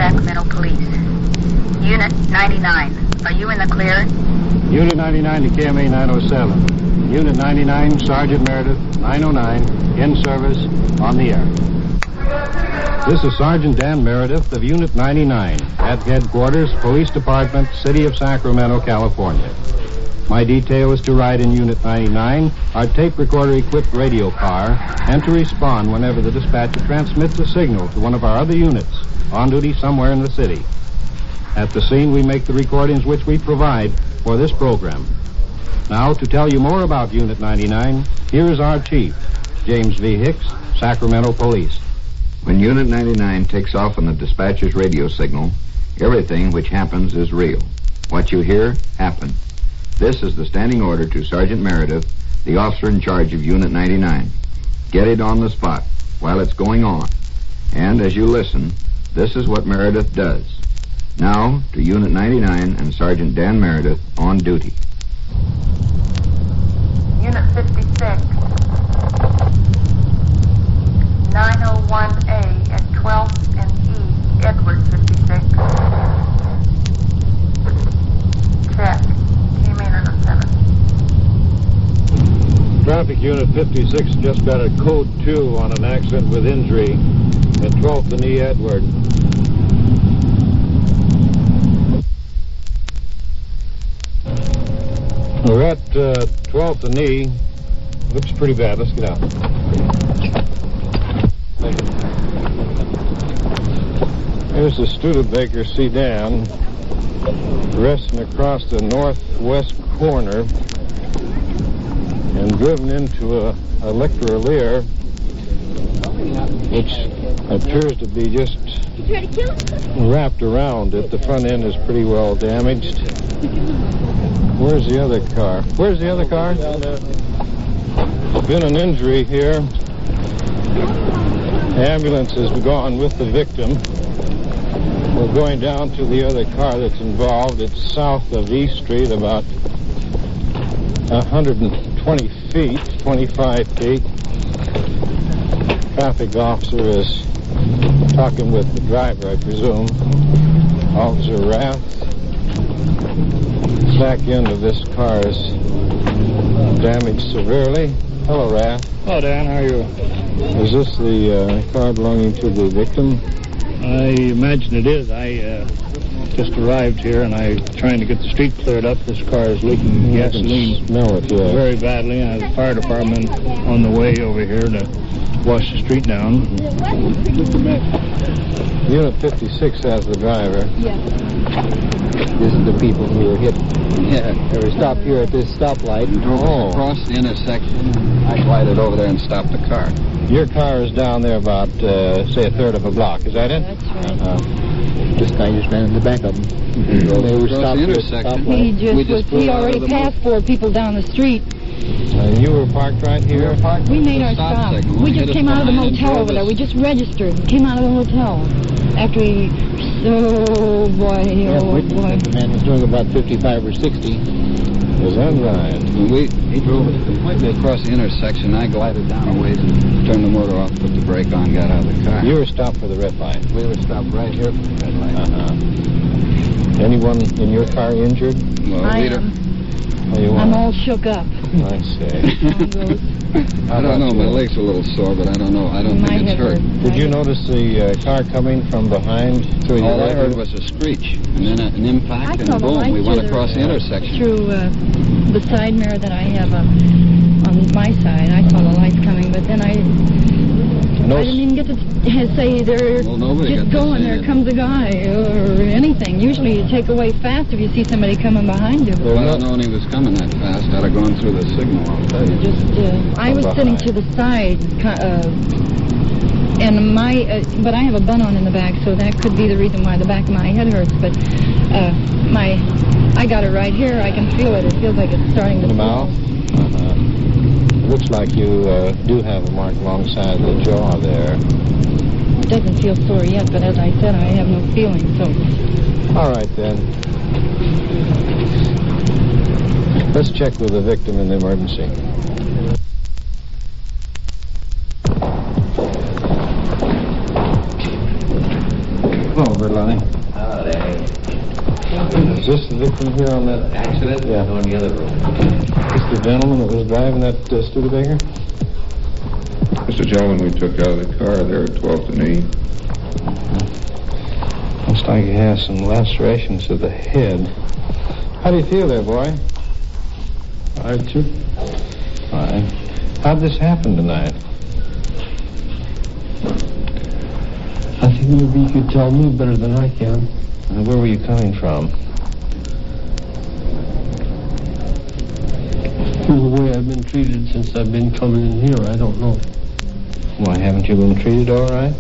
Sacramento Police. Unit 99, are you in the clear? Unit 99 to KMA 907. Unit 99, Sergeant Meredith, 909, in service, on the air. This is Sergeant Dan Meredith of Unit 99 at Headquarters, Police Department, City of Sacramento, California. My detail is to ride in Unit 99, our tape recorder-equipped radio car, and to respond whenever the dispatcher transmits a signal to one of our other units on duty somewhere in the city. At the scene, we make the recordings which we provide for this program. Now, to tell you more about Unit 99, here is our chief, James V. Hicks, Sacramento Police. When Unit 99 takes off on the dispatcher's radio signal, everything which happens is real. What you hear, happened. This is the standing order to Sergeant Meredith, the officer in charge of Unit 99. Get it on the spot while it's going on. And as you listen, this is what Meredith does. Now, to Unit 99 and Sergeant Dan Meredith on duty. Unit 56. 901A at 12th and E, Edward 56. Check. KMA 907. Traffic Unit 56 just got a code 2 on an accident with injury at 12th and E, Edward. We're at 12th and E. Looks pretty bad. Let's get out. Here's the Studebaker sedan resting across the northwest corner and driven into a Leclerc, which appears to be just wrapped around it. The front end is pretty well damaged. Where's the other car? Where's the other car? There's been an injury here. Ambulance has gone with the victim. We're going down to the other car that's involved. It's south of East Street, about 120 feet, 25 feet. Traffic officer is talking with the driver, I presume. Officer Rath. Back end of this car is damaged severely. Hello, Rath. Hello, Dan. How are you? Is this the car belonging to the victim? I imagine it is. I just arrived here, and I'm trying to get the street cleared up. This car is leaking gasoline. Smell it, yeah. Very badly. And the fire department on the way over here to wash the street down. Unit 56 has the driver. Yeah. This is the people who were hit. Yeah. They were stopped here at this stoplight. Drove across the intersection. I glided over there and stopped the car. Your car is down there about, say, a third of a block. Is that it? That's right. This guy just ran in the back of them. They were stopped here at the stoplight. He already passed 4 people down the street. You were parked right here? We made our stop. We just came out of the motel over there. We just registered. Came out of the hotel. After we... Oh, boy. The man was doing about 55 or 60. Is that right? He drove completely across the intersection. I glided down a ways and turned the motor off, put the brake on, got out of the car. You were stopped for the red light. We were stopped right here for the red light. Anyone in your car injured? Well, I am. I'm all shook up. I see. I don't know. My leg's a little sore, but I don't know. I don't think it's hurt. Did you notice the car coming from behind? All I heard was a screech, and then an impact, and boom, we went across the intersection. Through the side mirror that I have on my side, I saw the lights coming, but then I didn't even get to say they're just going, there comes a guy, or anything. Usually you take away fast if you see somebody coming behind you. Well, I don't know when he was coming that fast. I'd have gone through the signal, I'll tell you. I was sitting to the side, and but I have a bun on in the back, so that could be the reason why the back of my head hurts, but I got it right here. I can feel it. It feels like it's starting to... In the mouth? Looks like you do have a mark alongside the jaw there. It doesn't feel sore yet, but as I said, I have no feeling, so... All right, then. Let's check with the victim in the emergency. Hello, number, Lonnie? Is this the victim here on that Accident? Yeah. No, in the other room. Is the gentleman that was driving that Studebaker? It's the gentleman we took out of the car there at 12th and E. Looks like he has some lacerations to the head. How do you feel there, boy? All right, sir. Fine. How'd this happen tonight? I think maybe you could tell me better than I can. And where were you coming from? From the way I've been treated since I've been coming in here, I don't know. Why, haven't you been treated all right?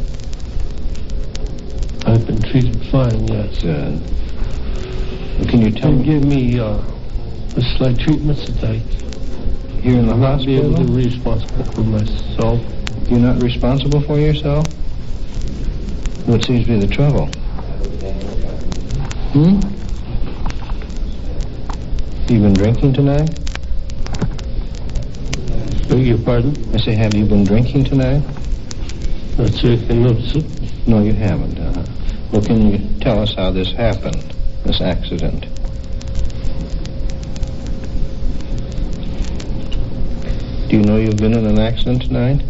I've been treated fine, yes. Good. Well, can you tell They me give me the slight treatments that I here in the not be able to hospital? be responsible for myself. You're not responsible for yourself? What seems to be the trouble? You been drinking tonight? Beg your pardon? I say, have you been drinking tonight? Not sure if I notice it. No, you haven't. Well, can you tell us how this happened, this accident? Do you know you've been in an accident tonight?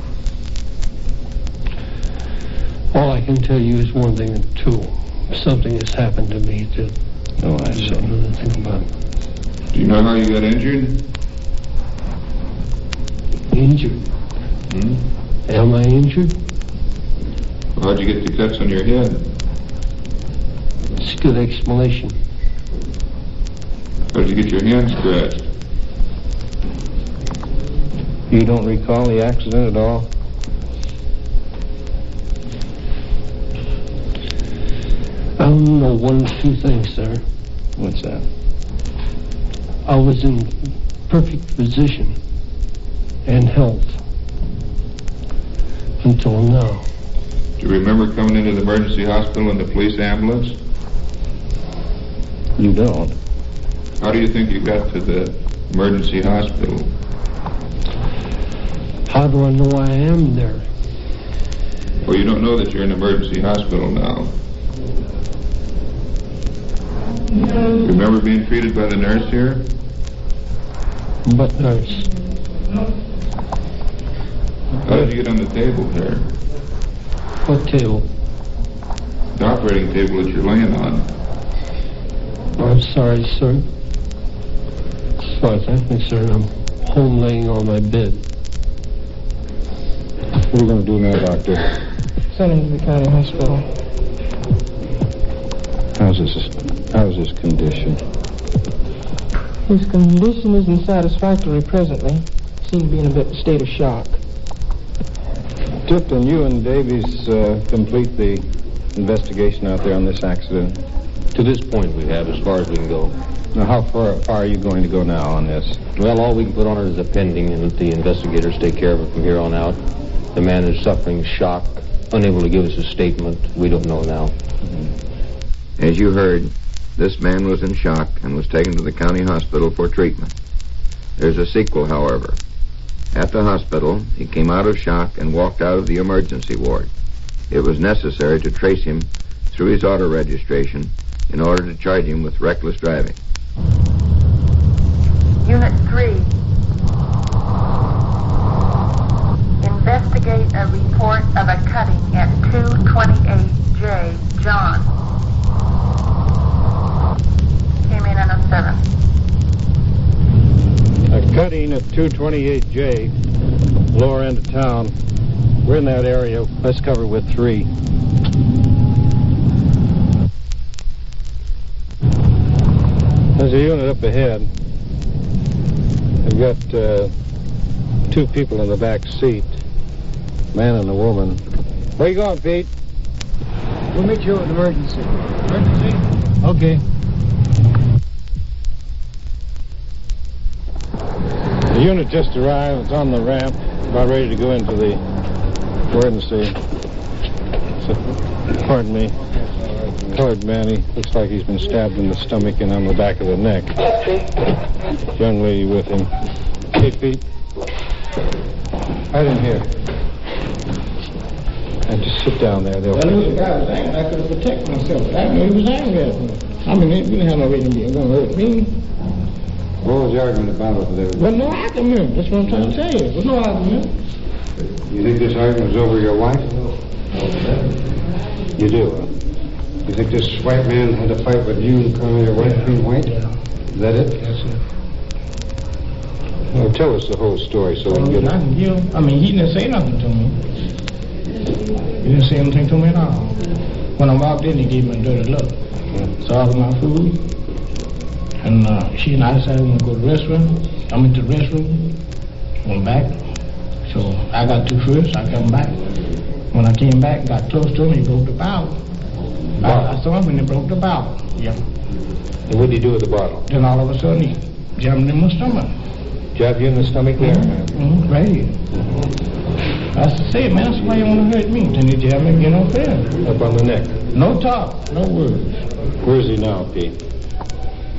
All I can tell you is one thing and two. Something has happened to me that Oh, I I see. don't know anything about. Do you know how you got injured? Injured? Am I injured? How'd you get the cuts on your head? It's a good explanation. How'd you get your hand scratched? You don't recall the accident at all? I don't know one of two things, sir. What's that? I was in perfect position and health until now. Do you remember coming into the emergency hospital in the police ambulance? You don't. How do you think you got to the emergency hospital? How do I know I am there? Well, you don't know that you're in an emergency hospital now. Remember being treated by the nurse here? But nurse. How did you get on the table here? What table? The operating table that you're laying on. I'm sorry, sir. As far as I'm concerned, I'm home laying on my bed. What are you going to do now, Doctor? Send him to the county hospital. How's his condition? His condition isn't satisfactory presently. Seems to be in a bit of state of shock. Tipton, you and Davies complete the investigation out there on this accident. To this point we have, as far as we can go. Now, how far are you going to go now on this? Well, all we can put on it is a pending, and let the investigators take care of it from here on out. The man is suffering shock, unable to give us a statement. We don't know now. As you heard, this man was in shock and was taken to the county hospital for treatment. There's a sequel, however. At the hospital, he came out of shock and walked out of the emergency ward. It was necessary to trace him through his auto registration in order to charge him with reckless driving. Unit 3. Investigate a report of a cutting at 228J John. Came in on a 7. A cutting at 228J, lower end of town. We're in that area. Let's cover with 3. There's a unit up ahead. We've got 2 people in the back seat, man and a woman. Where you going, Pete? We'll meet you at emergency. Emergency? Okay. The unit just arrived. It's on the ramp, about ready to go into the emergency. So, pardon me. Colored man, he looks like he's been stabbed in the stomach and on the back of the neck. Young lady with him. Hey, Pete. Right in here. Just sit down there. Well, the guy was angry. I could have protected myself. I knew he was angry at me. I mean, he didn't have no reason to be going to hurt me. What was the argument about over there? Well, no argument. That's what I'm trying to tell you. There was no argument. You think this argument was over your wife? You do, huh? You think this white man had a fight with you and Colonel, your wife being white? Is that it? Yes, sir. Well, tell us the whole story so we can get it. I mean, he didn't say nothing to me. He didn't say anything to me at all. When I walked in, he gave me a dirty look. So I was my food. And she and I decided we were going to go to the restroom. I went to the restroom, went back. So I got to first, I come back. When I came back, got close to him, he broke the bottle. I saw him when he broke the bottle. Yeah. And what did he do with the bottle? Then all of a sudden, he jammed in my stomach. Jab you in the stomach there? Right here. I said, man, that's why you want to hurt me. Then he jammed me, fair. Up on the neck? No talk, no words. Where is he now, Pete?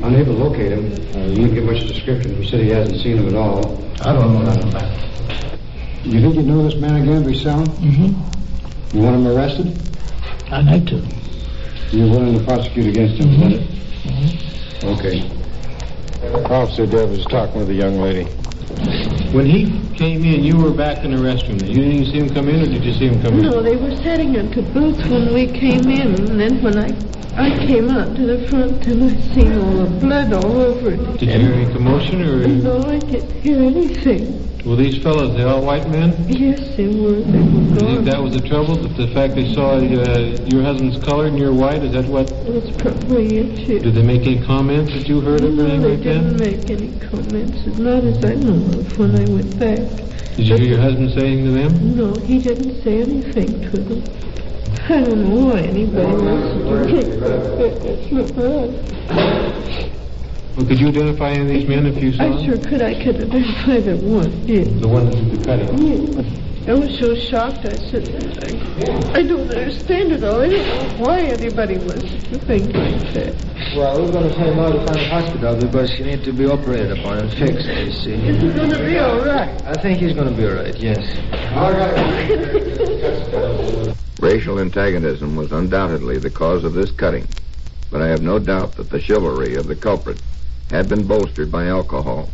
Unable to locate him. You didn't give much description. He said he hasn't seen him at all. I don't know nothing about it. You think you know this man again, Brissell? Mm-hmm. You want him arrested? I'd like to. You're willing to prosecute against him, isn't it? Mm-hmm. Okay. Officer Dev was talking with a young lady. When he came in, you were back in the restroom. You didn't see him come in, or did you see him come in? No, they were setting into booths when we came in, and then when I came out to the front, and I seen all the blood all over it. Did you hear any commotion, or? No, I didn't hear anything. Well, these fellows, they all white men? Yes, they were. They were You gone. think that was the trouble? The fact they saw your husband's color and you're white? Is that what? That's probably it, too. Did they make any comments that you heard of or anything No, they like that? didn't make any comments, not as I know of when I went back. Did you hear your husband saying to them? No, he didn't say anything to them. I don't know why anybody wants to take that. That's not right. Well, could you identify any of these men if you saw I them? sure could. I could identify the one, yes. The one that did the cutting? Yeah. I was so shocked. I said, I don't understand it all. I don't know why anybody was think like that. Well, we're going to send him out to the hospital because he needs to be operated upon and fixed, you see. Is he going to be all right? I think he's going to be all right, yes. Racial antagonism was undoubtedly the cause of this cutting, but I have no doubt that the chivalry of the culprit had been bolstered by alcohol.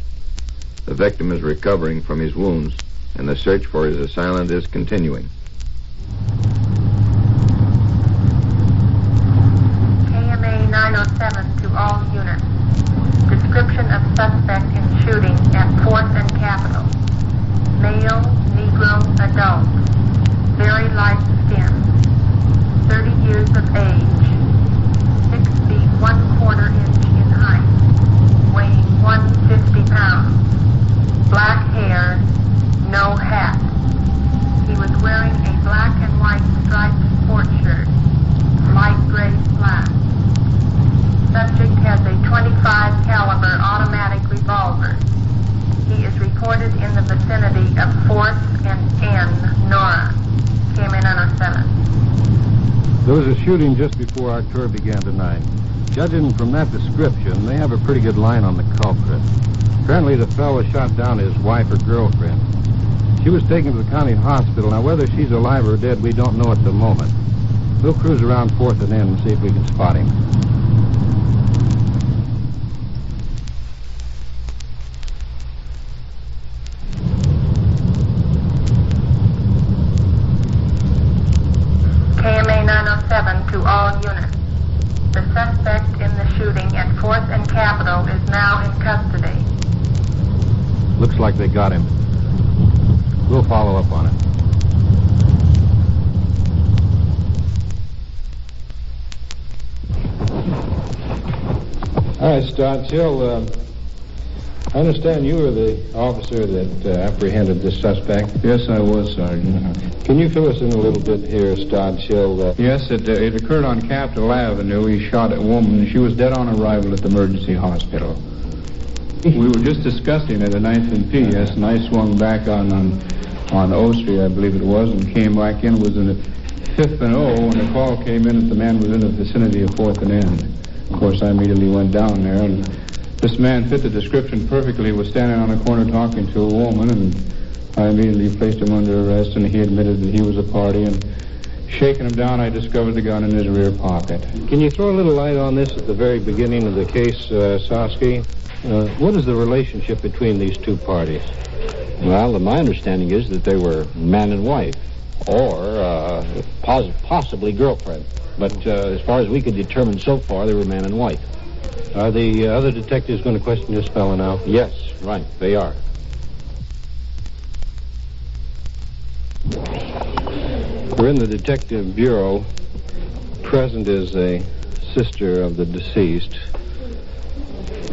The victim is recovering from his wounds, and the search for his assailant is continuing. KMA 907 to all units. Description of suspect in shooting at 4th and Capitol. Male, Negro, adult. Very light skin. 30 years of age. 6 feet 1/4 inch in height. Weighing 150 pounds. Black hair. No hat. He was wearing a black and white striped sport shirt. Light gray flat. Subject has a .25 caliber automatic revolver. He is reported in the vicinity of 4th and N, Nora. KMA 907. There was a shooting just before our tour began tonight. Judging from that description, they have a pretty good line on the culprit. Apparently the fellow shot down his wife or girlfriend. She was taken to the county hospital. Now, whether she's alive or dead, we don't know at the moment. We'll cruise around 4th and N and see if we can spot him. KMA 907 to all units. The suspect in the shooting at 4th and Capitol is now in custody. Looks like they got him. We'll follow up on it. All right, Stott. Hill, I understand you were the officer that apprehended this suspect. Yes, I was, Sergeant. Can you fill us in a little bit here, Stott Hill? Yes, it occurred on Capitol Avenue. He shot a woman. She was dead on arrival at the emergency hospital. We were just discussing it at 9th and P. Yes, and I swung back on O Street, I believe it was, and came back in. Was in the 5th and O when the call came in that the man was in the vicinity of 4th and N. Of course, I immediately went down there, and this man fit the description perfectly. He was standing on a corner talking to a woman, and I immediately placed him under arrest, and he admitted that he was a party, and Shaking him down, I discovered the gun in his rear pocket. Can you throw a little light on this at the very beginning of the case, Sosky? What is the relationship between these two parties? Well, my understanding is that they were man and wife, or possibly girlfriend. But as far as we could determine so far, they were man and wife. Are the other detectives going to question this fellow now? Yes, right, they are. We're in the Detective Bureau. Present is a sister of the deceased.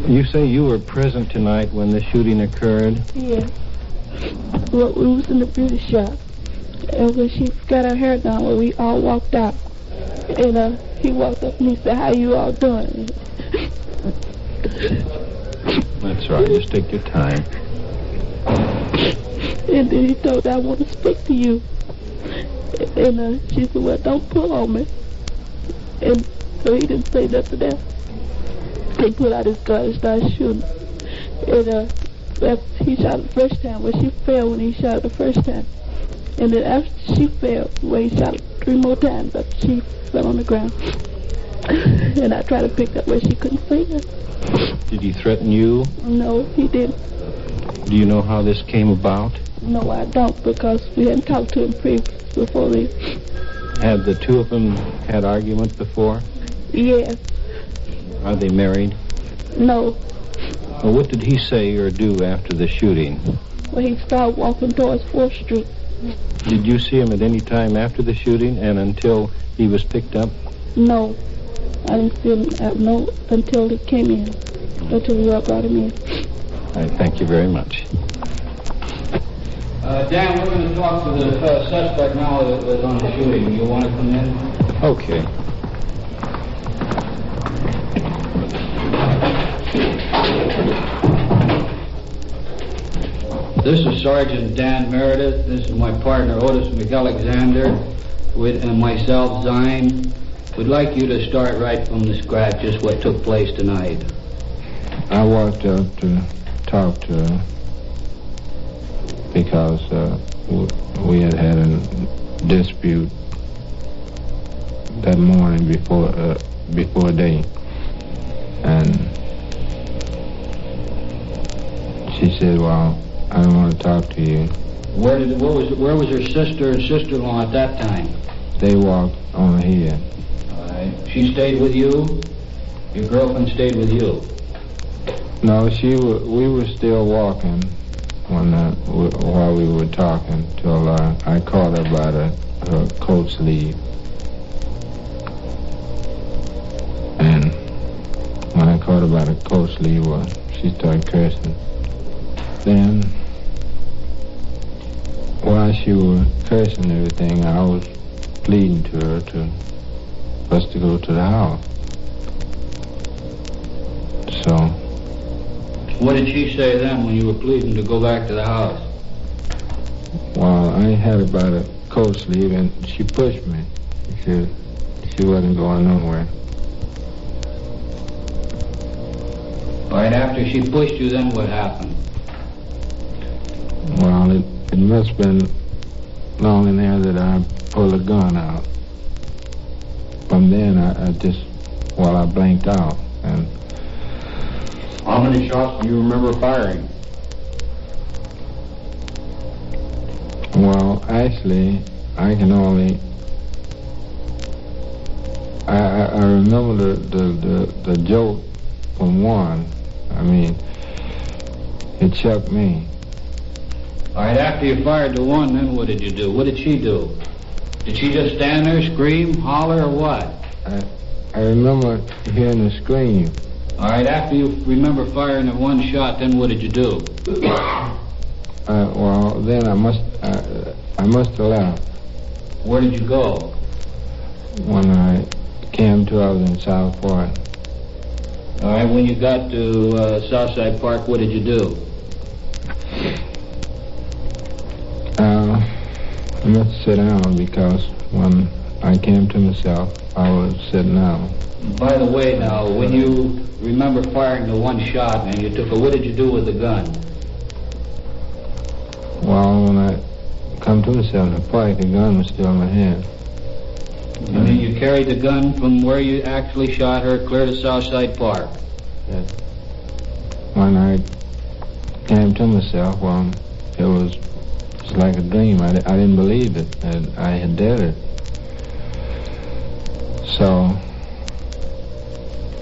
You say you were present tonight when the shooting occurred? Yeah. Well, we was in the beauty shop. And when she got her hair done, well, we all walked out. And he walked up and he said, "How you all doing?" That's right. Just take your time. And then he told her, "I want to speak to you." And she said, "Well, don't pull on me." And so he didn't say nothing else. He pulled out his gun and started shooting. And after he shot the first time, well, she fell when he shot the first time. And then after she fell, well, he shot 3 more times, but she fell on the ground. And I tried to pick her up where she couldn't see her. Did he threaten you? No, he didn't. Do you know how this came about? No, I don't, because we hadn't talked to him before this. Have the two of them had argument before? Yes. Are they married? No. Well, what did he say or do after the shooting? Well, he started walking towards 4th Street. Did you see him at any time after the shooting and until he was picked up? No. I didn't see him until he came in, until we all brought him in. All right, thank you very much. Dan, we're going to talk to the suspect now that was on the shooting. You want to come in? Okay. This is Sergeant Dan Meredith. This is my partner, Otis McAlexander, and myself, Zine. We'd like you to start right from the scratch, just what took place tonight. I walked up to talk to her because we had a dispute that morning before day, and she said, "Well, I don't want to talk to you." Where was her sister and sister-in-law at that time? They walked on ahead. All right. She stayed with you? Your girlfriend stayed with you? No, we were still walking while we were talking till I caught her by her coat sleeve. And when I caught her by the coat sleeve, she started cursing. Then, while she was cursing and everything, I was pleading to her for us to go to the house. So, what did she say then when you were pleading to go back to the house? Well, I had her by the coat sleeve and she pushed me. She wasn't going nowhere. All right, after she pushed you, then what happened? Well, it must have been long in there that I pulled a gun out. From then, I blanked out. And how many shots do you remember firing? Well, actually, I can only... I remember the jolt from one. I mean, it shook me. All right, after you fired the one, then what did you do? What did she do? Did she just stand there, scream, holler, or what? I remember hearing the scream. All right, after you remember firing the one shot, then what did you do? Well, then I must have left. Where did you go? When I came to, I was in South Park. All right, when you got to Southside Park, what did you do? I must sit down because when I came to myself, I was sitting down. By the way, now, when you remember firing the one shot and you took it, what did you do with the gun? Well, when I come to myself in the park, the gun was still in my hand. You mean you carried the gun from where you actually shot her clear to Southside Park? Yes. When I came to myself, well, it was just like a dream. I didn't believe it, that I had did it. So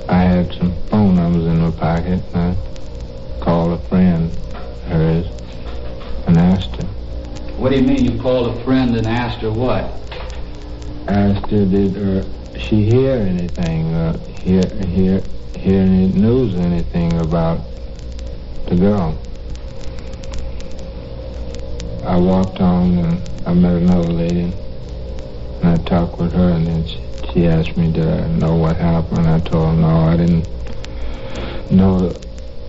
I had some phone numbers in my pocket, and I called a friend of hers and asked her. What do you mean you called a friend and asked her what? Asked her, did she hear anything, hear any news or anything about the girl? I walked on and I met another lady, and I talked with her, and then she asked me, did I know what happened? I told her, no, I didn't know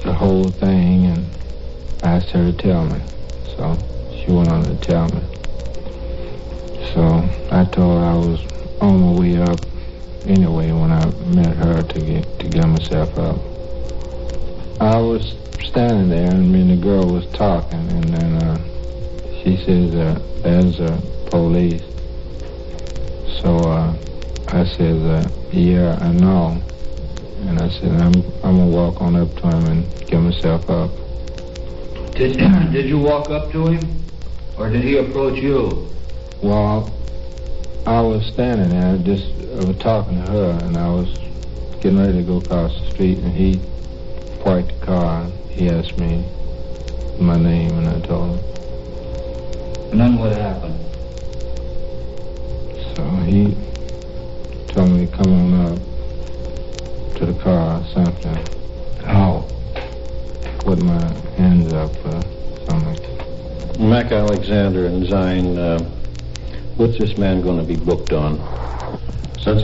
the whole thing, and asked her to tell me. So she went on to tell me. So I told her I was on my way up anyway when I met her to get myself up. I was standing there, and me and the girl was talking, and then she says, there's police. So I said, yeah, I know. And I said, I'm gonna walk on up to him and get myself up. Did you walk up to him, or did he approach you? Well, I was standing there, I was talking to her, and I was getting ready to go across the street, and he parked the car, and he asked me my name, and I told him. And then what happened? So he told me to come on up to the car or something. How? Put my hands up or something. Mac Alexander and Zine, what's this man going to be booked on? Since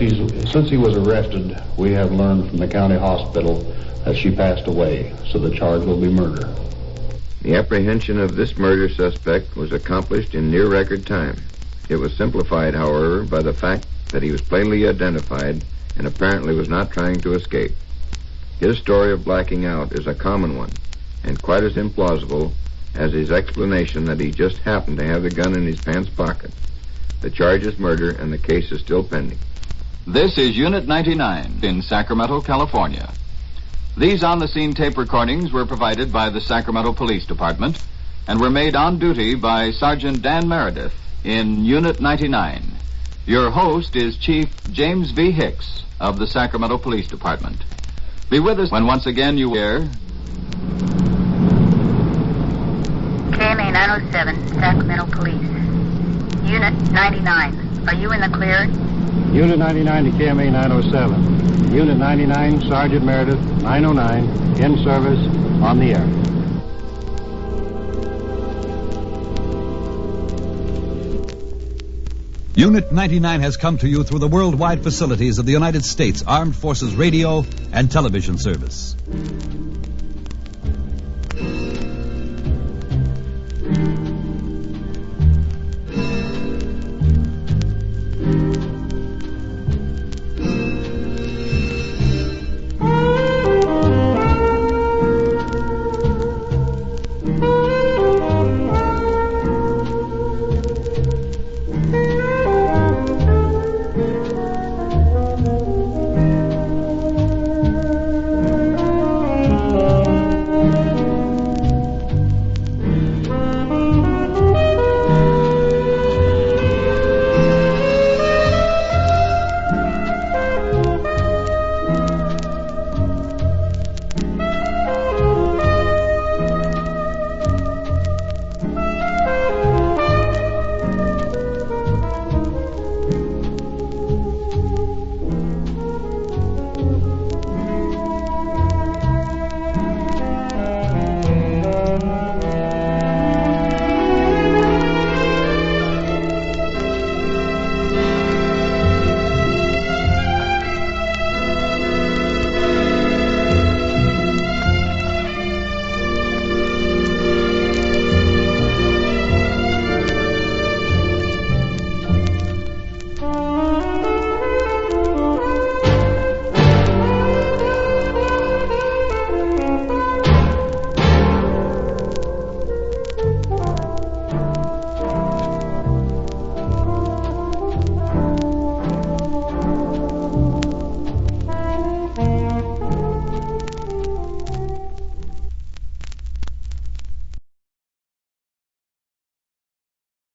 he was arrested, we have learned from the county hospital that she passed away, so the charge will be murder. The apprehension of this murder suspect was accomplished in near record time. It was simplified, however, by the fact that he was plainly identified and apparently was not trying to escape. His story of blacking out is a common one, and quite as implausible as his explanation that he just happened to have the gun in his pants pocket. The charge is murder, and the case is still pending. This is Unit 99 in Sacramento, California. These on-the-scene tape recordings were provided by the Sacramento Police Department and were made on duty by Sergeant Dan Meredith in Unit 99. Your host is Chief James V. Hicks of the Sacramento Police Department. Be with us when once again you hear... KMA 907, Sacramento Police. Unit 99, are you in the clear? Unit 99 to KMA 907. Unit 99, Sergeant Meredith, 909, in service, on the air. Unit 99 has come to you through the worldwide facilities of the United States Armed Forces Radio and Television Service.